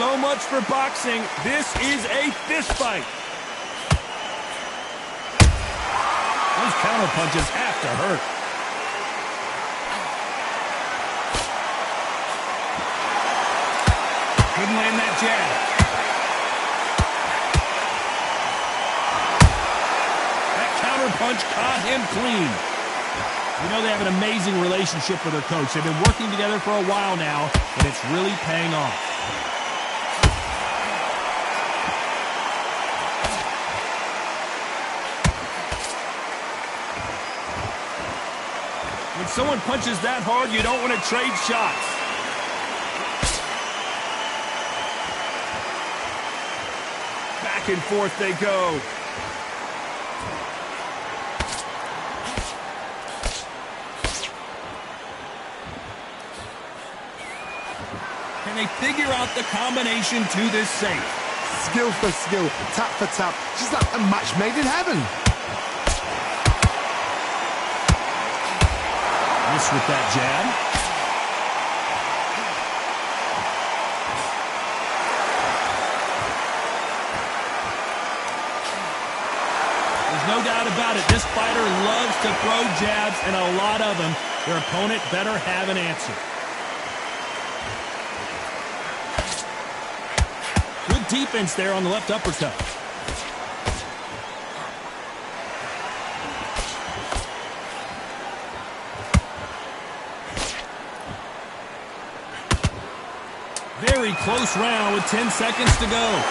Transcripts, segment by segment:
So much for boxing. This is a fist fight. Those counter punches have to hurt. Couldn't land that jab. That counter punch caught him clean. You know they have an amazing relationship with their coach. They've been working together for a while now, and it's really paying off. When someone punches that hard, you don't want to trade shots. Back and forth they go. Can they figure out the combination to this safe? Skill for skill, tap for tap, just like a match made in heaven. Miss with that jab. There's no doubt about it. This fighter loves to throw jabs, and a lot of them. Their opponent better have an answer. Good defense there on the left uppercut. Very close round with 10 seconds to go.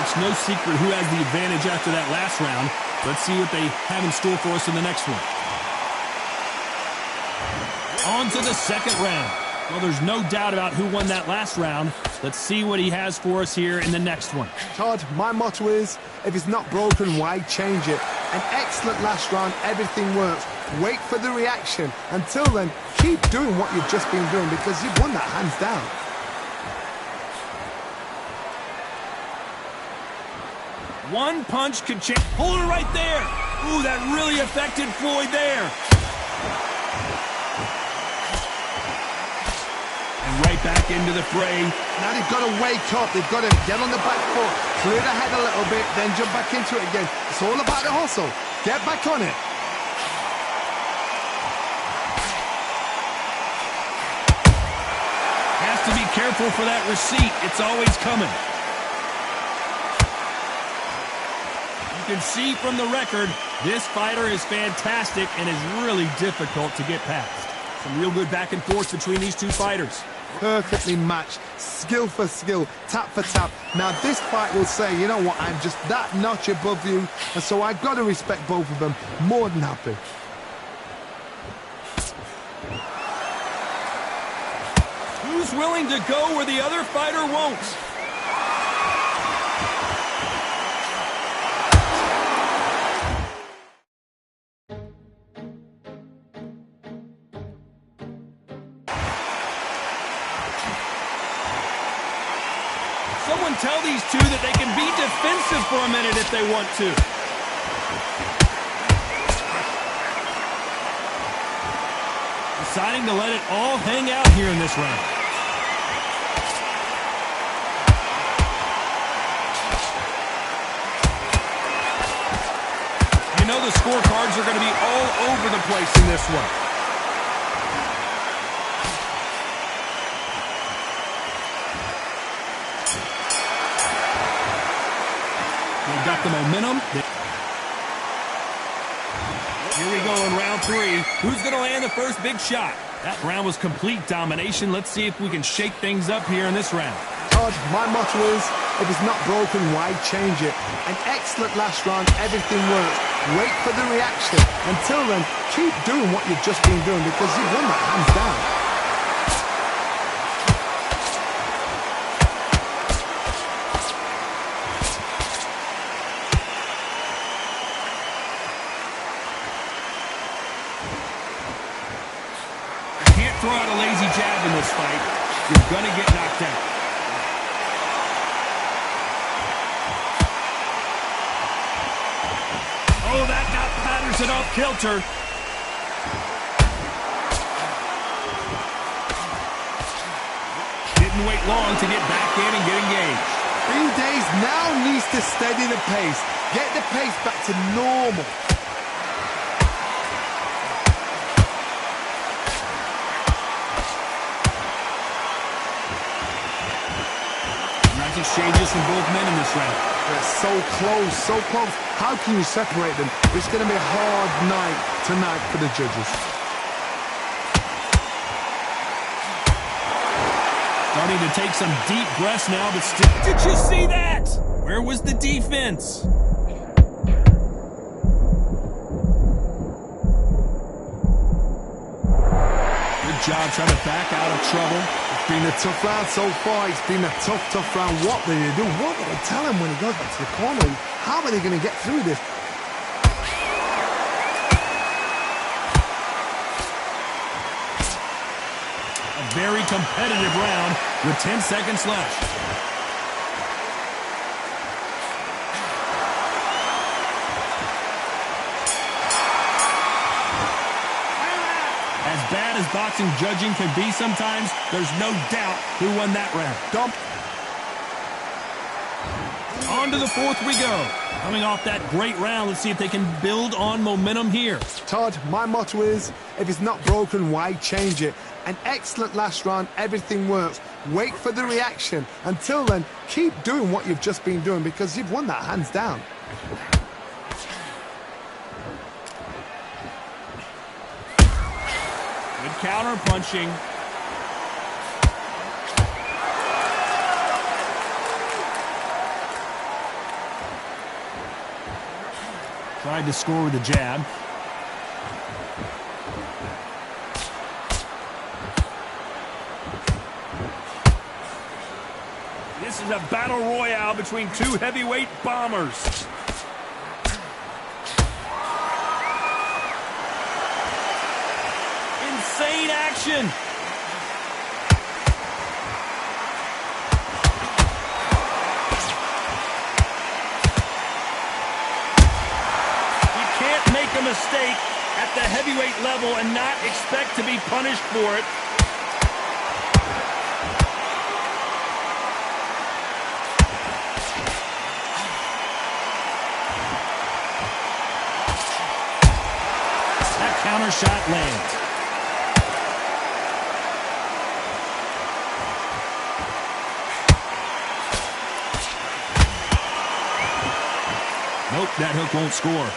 It's no secret who has the advantage after that last round. Let's see what they have in store for us in the next one. On to the second round. Well, there's no doubt about who won that last round. Let's see what he has for us here in the next one. Todd, my motto is, if it's not broken, why change it? An excellent last round, everything works. Wait for the reaction. Until then, keep doing what you've just been doing because you've won that hands down. One punch could change. Hold it right there. Ooh, that really affected Floyd there. And right back into the fray. Now they've got to wake up. They've got to get on the back foot, clear the head a little bit, then jump back into it again. It's all about the hustle. Get back on it. Has to be careful for that receipt. It's always coming. You can see from the record, this fighter is fantastic and is really difficult to get past. Some real good back and forth between these two fighters. Perfectly matched, skill for skill, tap for tap. Now this fight will say, you know what, I'm just that notch above you, and so I've got to respect both of them. More than happy. Who's willing to go where the other fighter won't? Someone tell these two that they can be defensive for a minute if they want to. Deciding to let it all hang out here in this round. You know the scorecards are going to be all over the place in this one. They've got the momentum. Here we go in round three. Who's going to land the first big shot? That round was complete domination. Let's see if we can shake things up here in this round. Todd, my motto is, if it's not broken, why change it? An excellent last round, everything works. Wait for the reaction. Until then, keep doing what you've just been doing because you've won that hands down. Throw out a lazy jab in this fight. You're going to get knocked out. Oh, that got Patterson off kilter. Didn't wait long to get back in and get engaged. Days now needs to steady the pace. Get the pace back to normal. Nice exchanges from both men in this round. They're so close, so close. How can you separate them? It's going to be a hard night tonight for the judges. Starting to take some deep breaths now, but still... Did you see that? Where was the defense? Good job trying to back out of trouble. It's been a tough round so far. It's been a tough round. What do you do? What do they tell him when he goes back to the corner? How are they going to get through this? Very competitive round with 10 seconds left. As bad as boxing judging can be sometimes, there's no doubt who won that round. Dump. On to the fourth we go. Coming off that great round, let's see if they can build on momentum here. Todd, my motto is, if it's not broken, why change it? An excellent last round, everything works. Wait for the reaction. Until then, keep doing what you've just been doing because you've won that hands down. Good counter punching. Tried to score with a jab. This is a battle royale between two heavyweight bombers. Insane action. You can't make a mistake at the heavyweight level and not expect to be punished for it. Counter shot lands. Nope, that hook won't score.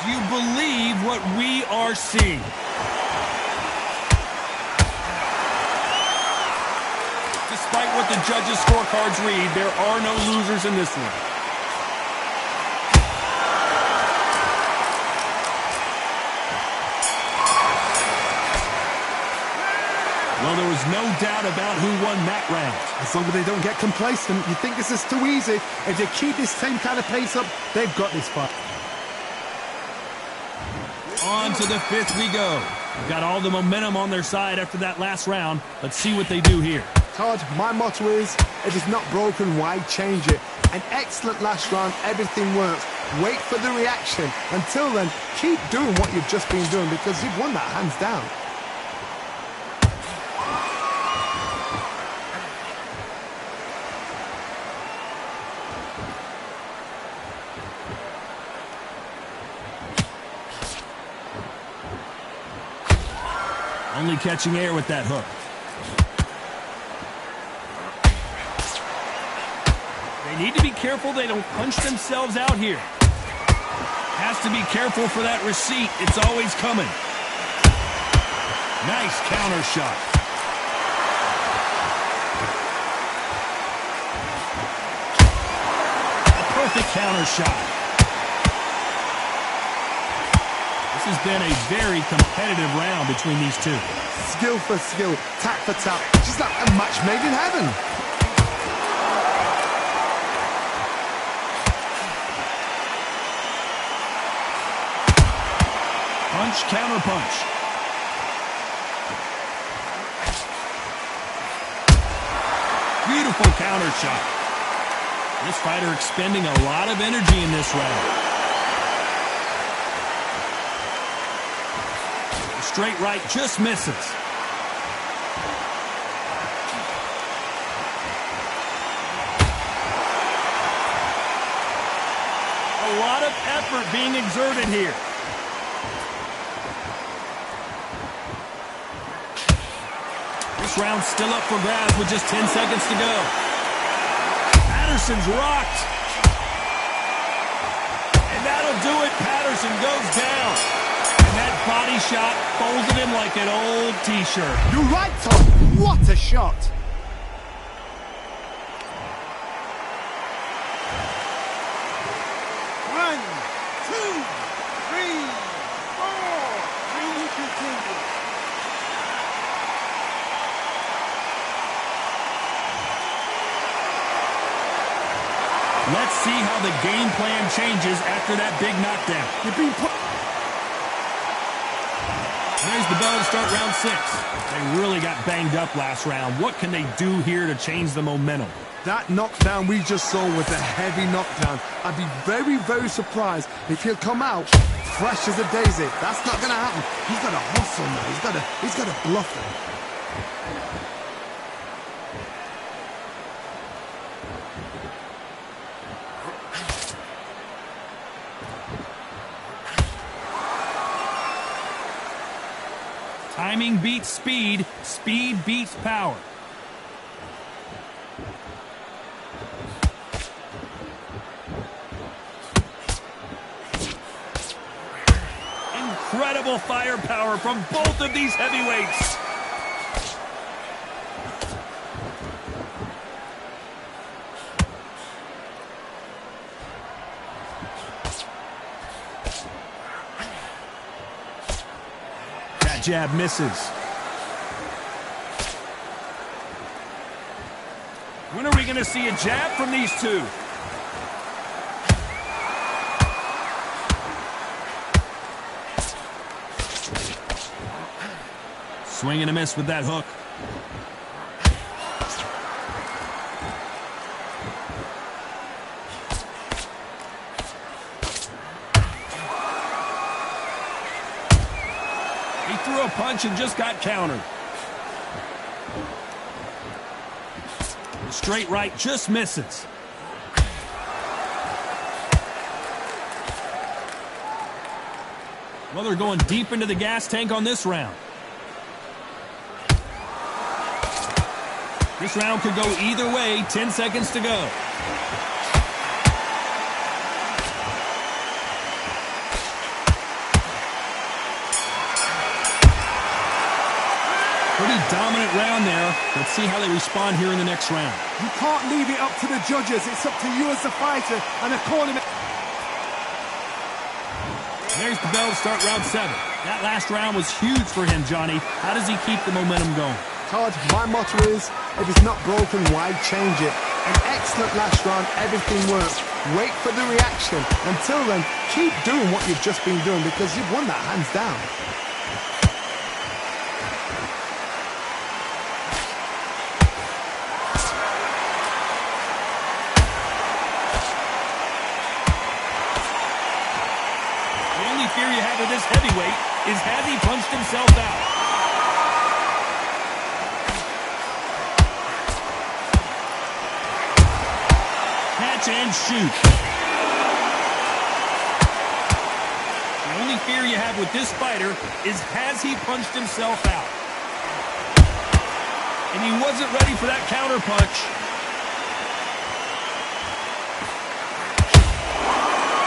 Do you believe what we are seeing? Despite what the judges' scorecards read, there are no losers in this one. Well, there was no doubt about who won that round. As long as they don't get complacent, you think this is too easy. If they keep this same kind of pace up, they've got this fight. On to the fifth we go. They've got all the momentum on their side after that last round. Let's see what they do here. Todd, my motto is, if it's not broken, why change it? An excellent last round, everything works. Wait for the reaction. Until then, keep doing what you've just been doing because you've won that hands down. Only catching air with that hook. They need to be careful they don't punch themselves out here. Has to be careful for that receipt. It's always coming. Nice counter shot. A perfect counter shot. This has been a very competitive round between these two. Skill for skill, tap for tap. Just like a match made in heaven. Punch, counter punch. Beautiful counter shot. This fighter expending a lot of energy in this round. The straight right just misses. A lot of effort being exerted here. This round's still up for grabs with just 10 seconds to go. Patterson's rocked. And that'll do it. Patterson goes down. And that body shot folded him like an old T-shirt. You're right, Tom. What a shot. Let's see how the game plan changes after that big knockdown. There's the bell to start round 6. They really got banged up last round. What can they do here to change the momentum? That knockdown we just saw was a heavy knockdown. I'd be very, very surprised if he'll come out fresh as a daisy. That's not going to happen. He's got to hustle now. He's got to bluff it. Timing beats speed. Speed beats power. Incredible firepower from both of these heavyweights. That jab misses. When are we going to see a jab from these two? Swing and a miss with that hook. He threw a punch and just got countered. The straight right just misses. Well, they're going deep into the gas tank on this round. This round could go either way. 10 seconds to go. Pretty dominant round there. Let's see how they respond here in the next round. You can't leave it up to the judges. It's up to you as the fighter and the corner. There's the bell to start round 7. That last round was huge for him, Johnny. How does he keep the momentum going? Todd, my motto is, if it's not broken, why change it? An excellent last round, everything works. Wait for the reaction. Until then, keep doing what you've just been doing because you've won that hands down. The only fear you have with this heavyweight is has he punched himself out? And shoot. The only fear you have with this fighter is has he punched himself out? And he wasn't ready for that counter punch.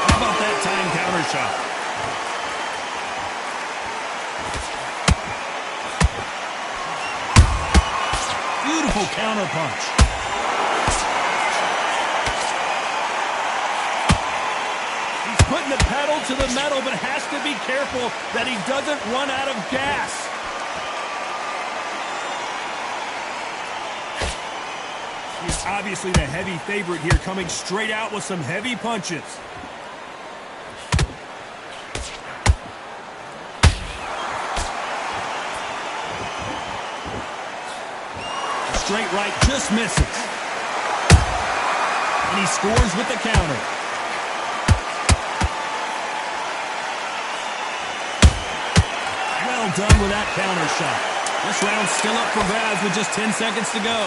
How about that time counter shot? Beautiful counter punch. Putting the pedal to the metal, but has to be careful that he doesn't run out of gas. He's obviously the heavy favorite here, coming straight out with some heavy punches. The straight right just misses. And he scores with the counter. Well done with that counter shot. This round's still up for grabs with just 10 seconds to go.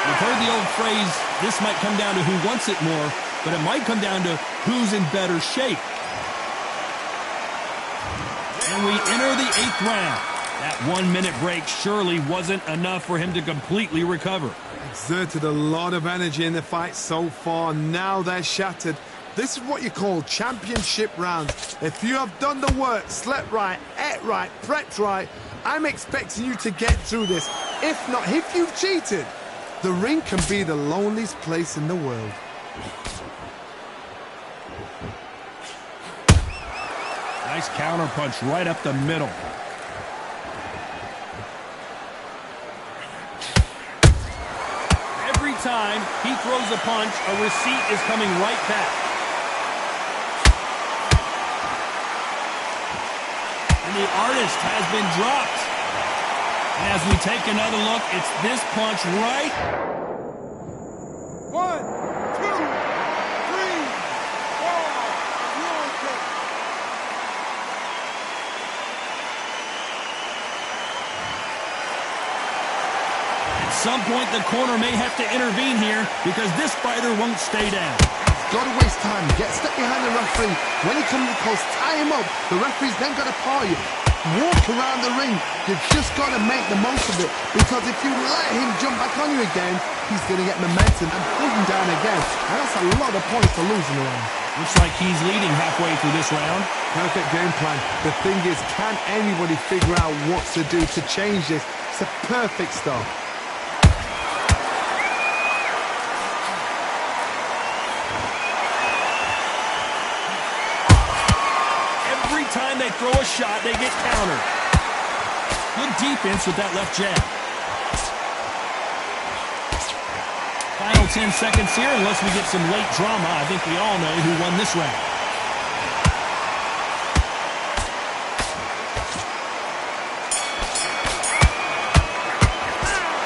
You've heard the old phrase, this might come down to who wants it more, but it might come down to who's in better shape. And we enter the 8th round. That 1-minute break surely wasn't enough for him to completely recover. Exerted a lot of energy in the fight so far. Now they're shattered. This is what you call championship rounds. If you have done the work, slept right, ate right, prepped right, I'm expecting you to get through this. If not, if you've cheated, the ring can be the loneliest place in the world. Nice counter punch right up the middle. Every time he throws a punch, a receipt is coming right back. And the artist has been dropped. And as we take another look, it's this punch right. 1, 2, 3, 4, you're okay. At some point, the corner may have to intervene here because this fighter won't stay down. Got to waste time. Get stuck behind the referee. When he comes close, tie him up. The referee's then got to paw you. Walk around the ring. You've just got to make the most of it, because if you let him jump back on you again, he's going to get momentum and pull him down again. And that's a lot of points to lose in the round. Looks like he's leading halfway through this round. Perfect game plan. The thing is, can anybody figure out what to do to change this? It's a perfect start. Every time they throw a shot, they get countered. Good defense with that left jab. Final 10 seconds here, unless we get some late drama. I think we all know who won this round.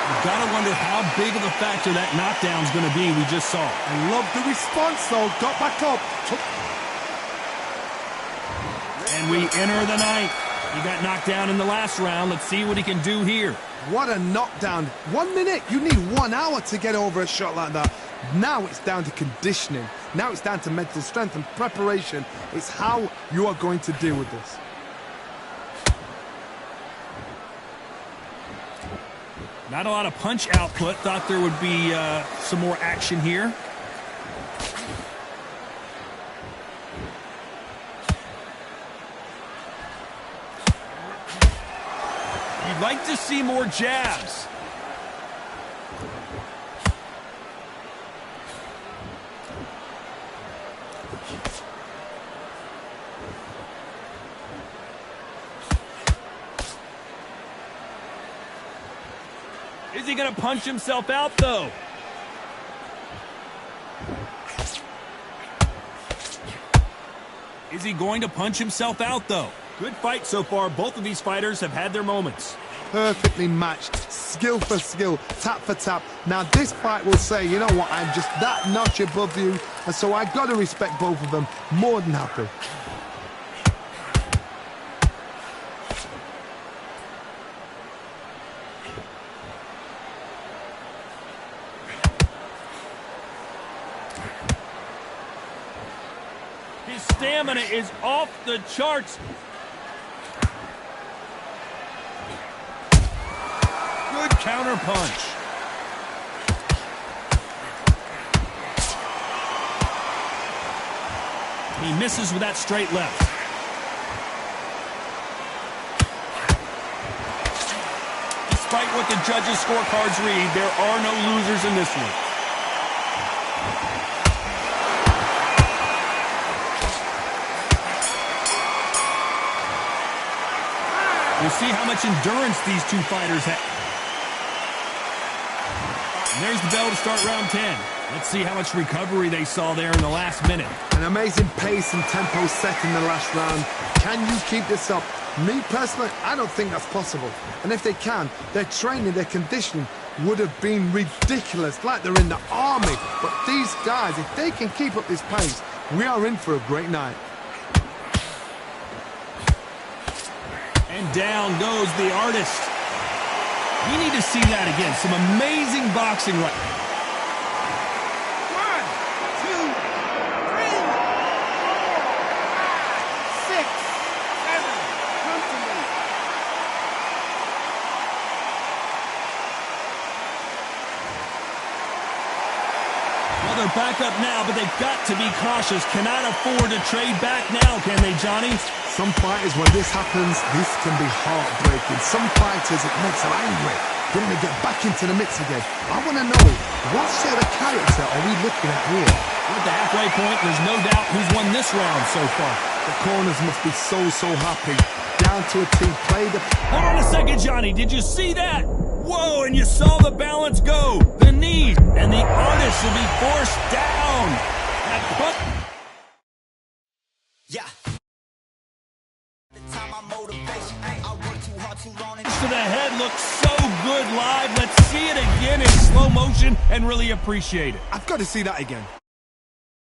You've got to wonder how big of a factor that knockdown's going to be we just saw. I love the response, though. Got back up. And we enter the 9th. He got knocked down in the last round. Let's see what he can do here. What a knockdown. 1 minute. You need 1 hour to get over a shot like that. Now it's down to conditioning. Now it's down to mental strength and preparation. It's how you are going to deal with this. Not a lot of punch output. Thought there would be some more action here. You'd like to see more jabs. Is he going to punch himself out, though? Is he going to punch himself out, though? Good fight so far. Both of these fighters have had their moments. Perfectly matched, skill for skill, tap for tap. Now this fight will say, you know what, I'm just that notch above you, and so I got to respect both of them. More than happy. His stamina is off the charts. Good counter punch. He misses with that straight left. Despite what the judges' scorecards read, there are no losers in this one. We'll see how much endurance these two fighters have. And there's the bell to start round 10. Let's see how much recovery they saw there in the last minute. An amazing pace and tempo set in the last round. Can you keep this up? Me personally, I don't think that's possible. And if they can, their training, their conditioning would have been ridiculous, like they're in the army. But these guys, if they can keep up this pace, we are in for a great night. And down goes the artist. We need to see that again. Some amazing boxing right now. 1, 2, 3, 4, 5, 6, 7. They're back up now, but they've got to be cautious. Cannot afford to trade back now, can they, Johnny? Some fighters, when this happens, this can be heartbreaking. Some fighters, it makes them angry. Then they get back into the mix again. I want to know, what sort of character are we looking at here? At the halfway point, there's no doubt who's won this round so far. The corners must be so happy. Down to a team, play the... Hold on a second, Johnny. Did you see that? Whoa, and you saw the balance go. The knee, and the artist will be forced down. That put... Yeah. To the head looks so good live. Let's see it again in slow motion and really appreciate it. I've got to see that again.